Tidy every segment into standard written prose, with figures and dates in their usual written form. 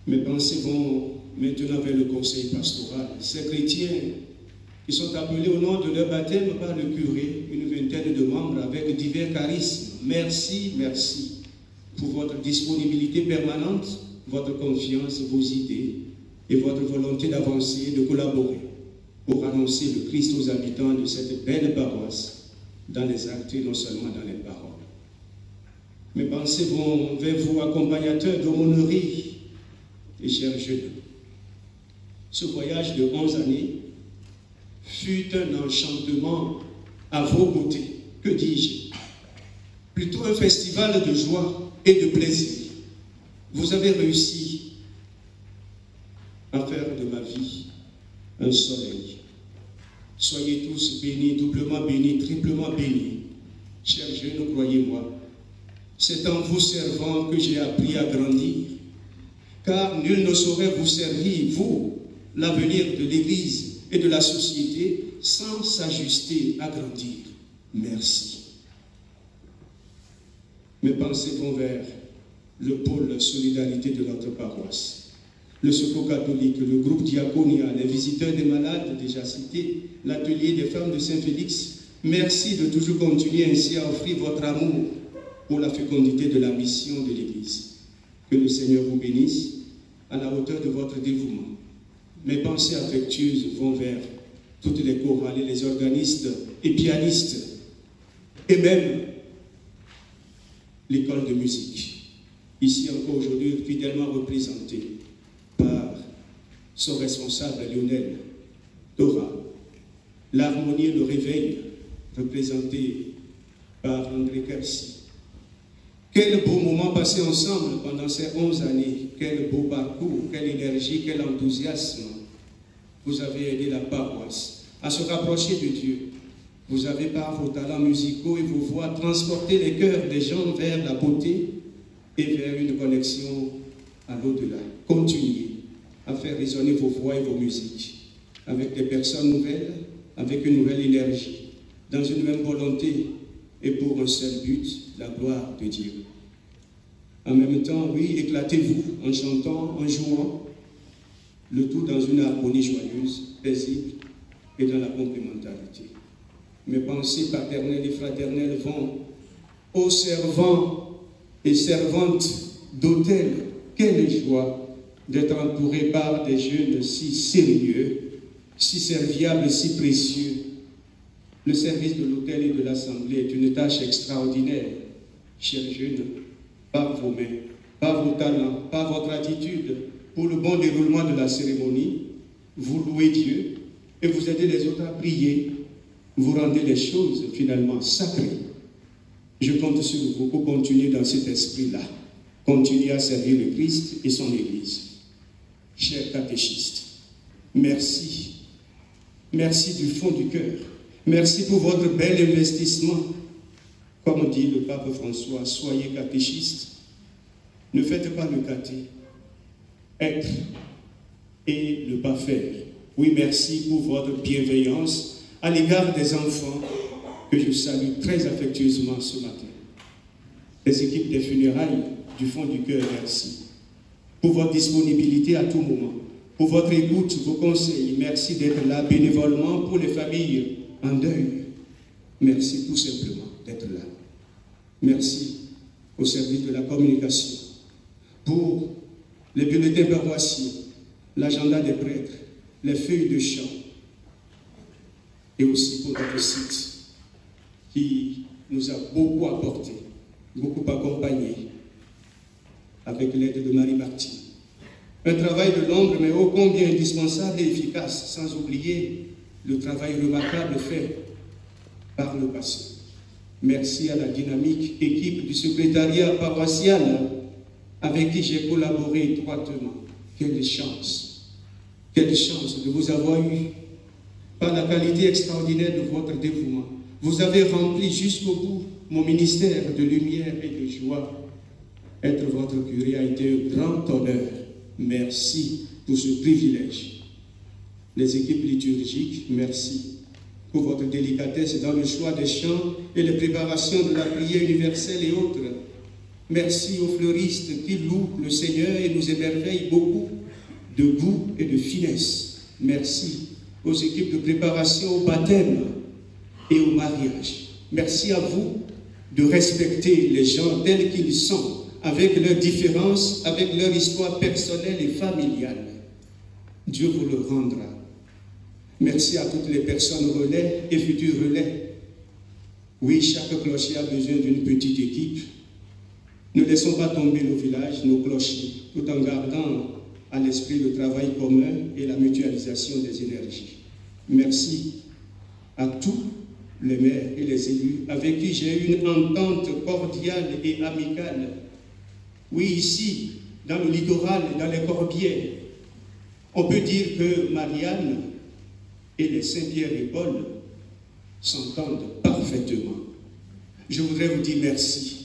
Mes pensées vont maintenant vers le conseil pastoral. Ces chrétiens qui sont appelés au nom de leur baptême par le curé, une vingtaine de membres avec divers charismes. Merci, merci pour votre disponibilité permanente, votre confiance, vos idées et votre volonté d'avancer et de collaborer pour annoncer le Christ aux habitants de cette belle paroisse dans les actes et non seulement dans les paroles. Mes pensées vont vers vous, accompagnateurs d'aumônerie et chers jeunes. Ce voyage de 11 années fut un enchantement à vos côtés. Que dis-je? Plutôt un festival de joie et de plaisir. Vous avez réussi à faire de ma vie un soleil. Soyez tous bénis, doublement bénis, triplement bénis. Chers jeunes, croyez-moi, c'est en vous servant que j'ai appris à grandir. Car nul ne saurait vous servir, vous, l'avenir de l'Église et de la société, sans s'ajuster à grandir. Merci. Mes pensées vont vers le pôle solidarité de notre paroisse, le secours catholique, le groupe diaconia, les visiteurs des malades déjà cités, l'atelier des femmes de Saint-Félix. Merci de toujours continuer ainsi à offrir votre amour pour la fécondité de la mission de l'Église. Que le Seigneur vous bénisse à la hauteur de votre dévouement. Mes pensées affectueuses vont vers toutes les chorales et les organistes et pianistes, et même l'école de musique, ici encore aujourd'hui fidèlement représentée par son responsable Lionel Dora, l'harmonie et le réveil représenté par André Kersi. Quel beau moment passé ensemble pendant ces 11 années, quel beau parcours, quelle énergie, quel enthousiasme. Vous avez aidé la paroisse à se rapprocher de Dieu. Vous avez par vos talents musicaux et vos voix transporté les cœurs des gens vers la beauté et vers une connexion à l'au-delà. Continuez à faire résonner vos voix et vos musiques avec des personnes nouvelles, avec une nouvelle énergie, dans une même volonté et pour un seul but, la gloire de Dieu. En même temps, oui, éclatez-vous en chantant, en jouant, le tout dans une harmonie joyeuse, paisible et dans la complémentarité. Mes pensées paternelles et fraternelles vont aux servants et servantes d'hôtel. Quelle joie d'être entouré par des jeunes si sérieux, si serviables, si précieux. Le service de l'hôtel et de l'assemblée est une tâche extraordinaire, chers jeunes, par vos mains, par vos talents, par votre attitude, pour le bon déroulement de la cérémonie. Vous louez Dieu et vous aidez les autres à prier. Vous rendez les choses finalement sacrées. Je compte sur vous pour continuer dans cet esprit-là. Continuez à servir le Christ et son Église. Chers catéchistes, merci. Merci du fond du cœur. Merci pour votre bel investissement. Comme dit le pape François, soyez catéchistes. Ne faites pas le caté. Être et ne pas faire. Oui, merci pour votre bienveillance à l'égard des enfants que je salue très affectueusement ce matin. Les équipes des funérailles, du fond du cœur, merci. Pour votre disponibilité à tout moment, pour votre écoute, vos conseils, merci d'être là bénévolement pour les familles en deuil. Merci tout simplement d'être là. Merci au service de la communication, pour les bulletins paroissiens, l'agenda des prêtres, les feuilles de chant, et aussi pour notre site qui nous a beaucoup apporté, beaucoup accompagné avec l'aide de Marie-Martine. Un travail de l'ombre, mais ô combien indispensable et efficace, sans oublier le travail remarquable fait par le passé. Merci à la dynamique équipe du secrétariat paroissial avec qui j'ai collaboré étroitement. Quelle chance de vous avoir eu par la qualité extraordinaire de votre dévouement. Vous avez rempli jusqu'au bout mon ministère de lumière et de joie. Être votre curé a été un grand honneur. Merci pour ce privilège. Les équipes liturgiques, merci pour votre délicatesse dans le choix des chants et les préparations de la prière universelle et autres. Merci aux fleuristes qui louent le Seigneur et nous émerveillent beaucoup de goût et de finesse. Merci aux équipes de préparation au baptême et au mariage. Merci à vous de respecter les gens tels qu'ils sont, avec leurs différences, avec leur histoire personnelle et familiale. Dieu vous le rendra. Merci à toutes les personnes relais et futurs relais. Oui, chaque clocher a besoin d'une petite équipe. Ne laissons pas tomber nos villages, nos clochers, tout en gardant à l'esprit le travail commun et la mutualisation des énergies. Merci à tous les maires et les élus avec qui j'ai eu une entente cordiale et amicale. Oui, ici, dans le littoral, dans les Corbières, on peut dire que Marianne et les Saint-Pierre et Paul s'entendent parfaitement. Je voudrais vous dire merci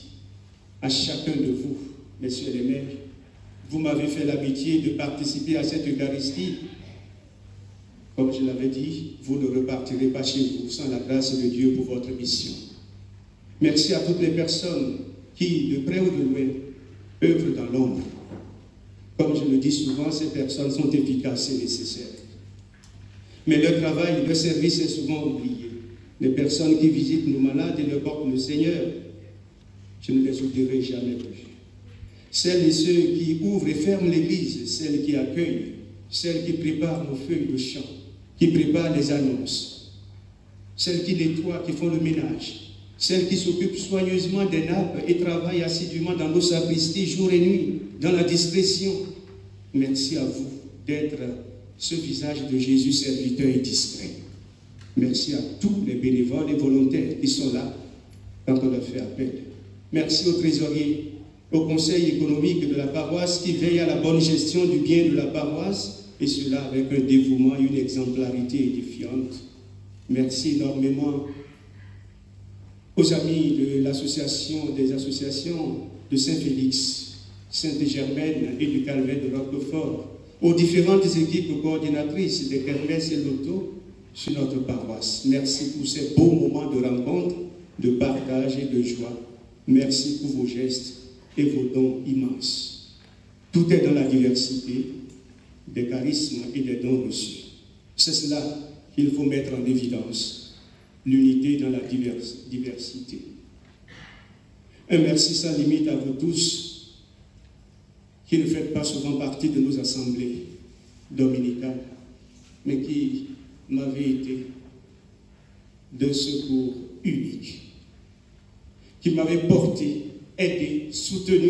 à chacun de vous, messieurs les maires. Vous m'avez fait l'amitié de participer à cette Eucharistie. Comme je l'avais dit, vous ne repartirez pas chez vous sans la grâce de Dieu pour votre mission. Merci à toutes les personnes qui, de près ou de loin, œuvrent dans l'ombre. Comme je le dis souvent, ces personnes sont efficaces et nécessaires. Mais leur travail, leur service est souvent oublié. Les personnes qui visitent nos malades et leur portent le Seigneur, je ne les oublierai jamais plus. Celles et ceux qui ouvrent et ferment l'église, celles qui accueillent, celles qui préparent nos feuilles de chant, qui préparent les annonces, celles qui nettoient, qui font le ménage, celles qui s'occupent soigneusement des nappes et travaillent assidûment dans nos sacristies jour et nuit, dans la discrétion. Merci à vous d'être ce visage de Jésus serviteur et discret. Merci à tous les bénévoles et volontaires qui sont là quand on leur fait appel. Merci aux trésoriers, au conseil économique de la paroisse qui veille à la bonne gestion du bien de la paroisse, et cela avec un dévouement et une exemplarité édifiante. Merci énormément aux amis de l'association des associations de Saint-Félix, Sainte-Germaine et du Calvaire de Roquefort, aux différentes équipes coordinatrices des kermesses et loto sur notre paroisse. Merci pour ces beaux moments de rencontre, de partage et de joie. Merci pour vos gestes et vos dons immenses. Tout est dans la diversité des charismes et des dons reçus. C'est cela qu'il faut mettre en évidence, l'unité dans la diversité. Un merci sans limite à vous tous qui ne faites pas souvent partie de nos assemblées dominicales, mais qui m'avez été d'un secours unique, qui m'avait porté, aidé, soutenu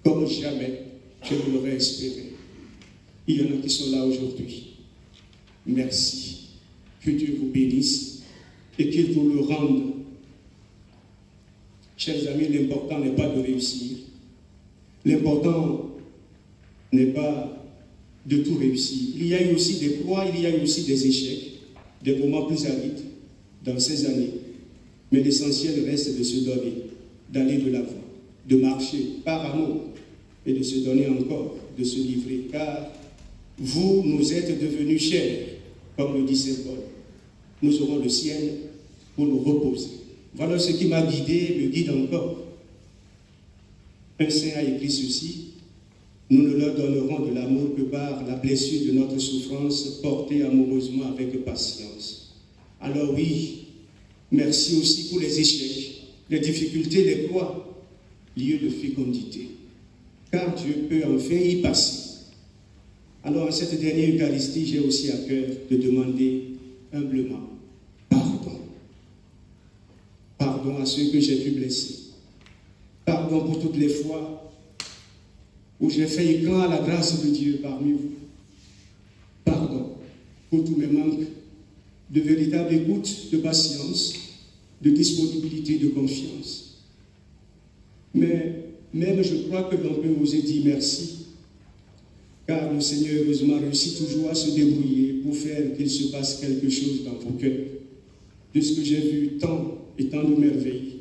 comme jamais je ne l'aurais espéré. Il y en a qui sont là aujourd'hui. Merci. Que Dieu vous bénisse et qu'il vous le rende. Chers amis, l'important n'est pas de réussir. L'important n'est pas de tout réussir. Il y a eu aussi des croix, il y a eu aussi des échecs, des moments plus arides dans ces années. Mais l'essentiel reste de se donner, d'aller de l'avant, de marcher par amour et de se donner encore, de se livrer. Car vous nous êtes devenus chers, comme le dit Saint Paul. Nous aurons le ciel pour nous reposer. Voilà ce qui m'a guidé et me guide encore. Un saint a écrit ceci: nous ne leur donnerons de l'amour que par la blessure de notre souffrance portée amoureusement avec patience. Alors oui, merci aussi pour les échecs, les difficultés, les croix, lieu de fécondité. Car Dieu peut enfin y passer. Alors en cette dernière Eucharistie, j'ai aussi à cœur de demander humblement pardon. Pardon à ceux que j'ai pu blesser. Pardon pour toutes les fois où j'ai fait écran à la grâce de Dieu parmi vous. Pardon pour tous mes manques de véritable écoute, de patience, de disponibilité, de confiance. Mais même je crois que l'on peut oser dire merci, car le Seigneur heureusement réussit toujours à se débrouiller pour faire qu'il se passe quelque chose dans vos cœurs. Puisque j'ai vu tant et tant de merveilles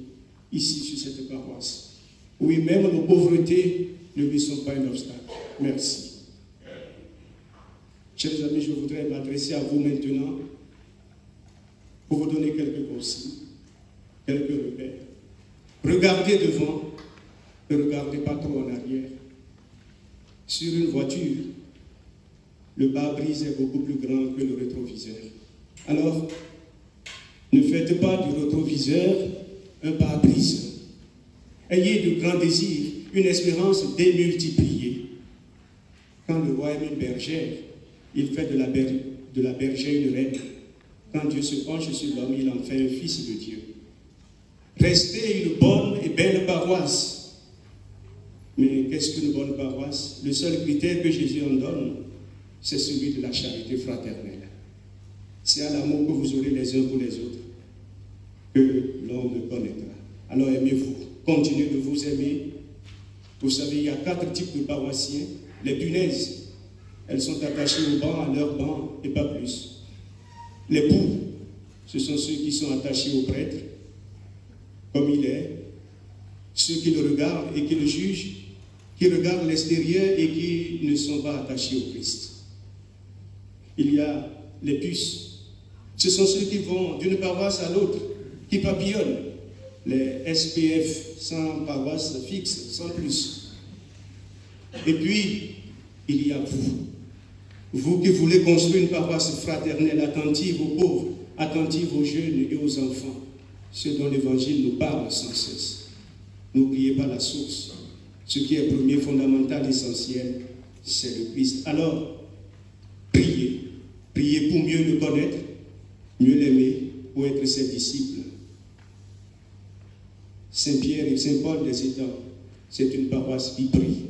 ici sur cette paroisse. Oui, même nos pauvretés ne lui sont pas un obstacle. Merci. Chers amis, je voudrais m'adresser à vous maintenant pour vous donner quelques conseils, quelques repères. Regardez devant Ne regardez pas trop en arrière. Sur une voiture, le pare-brise est beaucoup plus grand que le rétroviseur. Alors, ne faites pas du rétroviseur un pare-brise. Ayez de grands désirs, une espérance démultipliée. Quand le roi aime une bergère, il fait de la bergère une reine. Quand Dieu se penche sur l'homme, il en fait un fils de Dieu. Restez une bonne et belle paroisse. Mais qu'est-ce qu'une bonne paroisse? Le seul critère que Jésus en donne, c'est celui de la charité fraternelle. C'est à l'amour que vous aurez les uns pour les autres que l'on me connaîtra. Alors aimez-vous, continuez de vous aimer. Vous savez, il y a 4 types de paroissiens. Les punaises, elles sont attachées au banc, à leur banc, et pas plus. Les poux, ce sont ceux qui sont attachés au prêtre, comme il est. Ceux qui le regardent et qui le jugent, qui regardent l'extérieur et qui ne sont pas attachés au Christ. Il y a les puces. Ce sont ceux qui vont d'une paroisse à l'autre, qui papillonnent. Les SPF, sans paroisse fixe, sans plus. Et puis, il y a vous. Vous qui voulez construire une paroisse fraternelle, attentive aux pauvres, attentive aux jeunes et aux enfants, ceux dont l'Évangile nous parle sans cesse. N'oubliez pas la source. Ce qui est premier, fondamental, essentiel, c'est le Christ. Alors, priez. Priez pour mieux le connaître, mieux l'aimer, pour être ses disciples. Saint-Pierre et Saint-Paul des États, c'est une paroisse qui prie.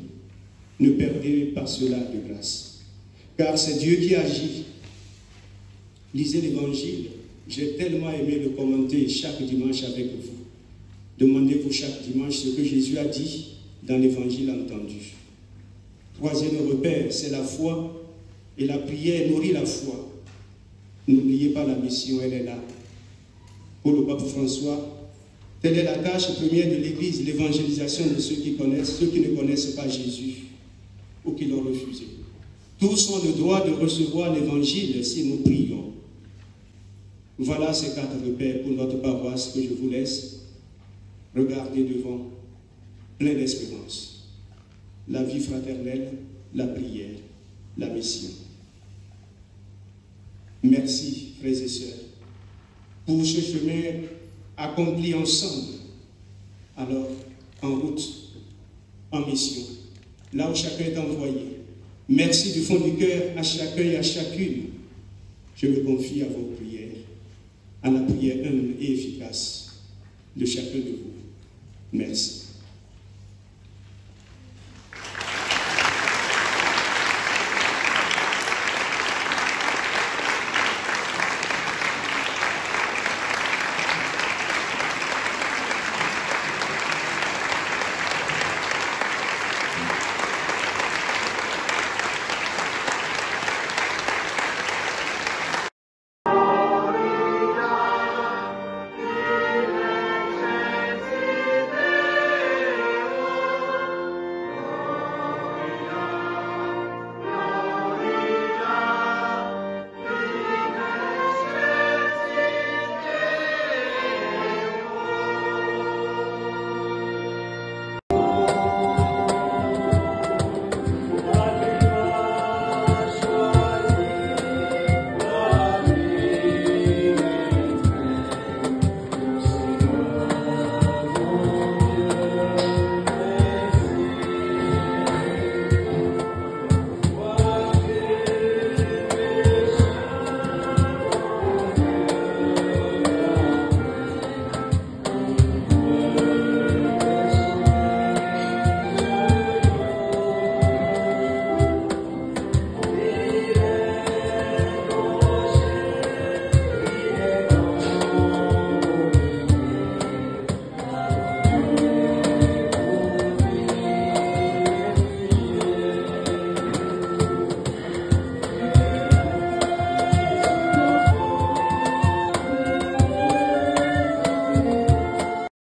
Ne perdez pas cela de grâce. Car c'est Dieu qui agit. Lisez l'Évangile. J'ai tellement aimé le commenter chaque dimanche avec vous. Demandez-vous chaque dimanche ce que Jésus a dit dans l'Évangile entendu. Troisième repère, c'est la foi. Et la prière nourrit la foi. N'oubliez pas la mission, elle est là. Pour le pape François, telle est la tâche première de l'Église, l'évangélisation de ceux qui connaissent, ceux qui ne connaissent pas Jésus ou qui l'ont refusé. Tous ont le droit de recevoir l'Évangile si nous prions. Voilà ces 4 repères pour notre paroisse que je vous laisse. Regardez devant, plein d'espérance. La vie fraternelle, la prière, la mission. Merci, frères et sœurs, pour ce chemin accompli ensemble. Alors, en route, en mission, là où chacun est envoyé. Merci du fond du cœur à chacun et à chacune. Je me confie à vos prières, à la prière humble et efficace de chacun de vous. Merci.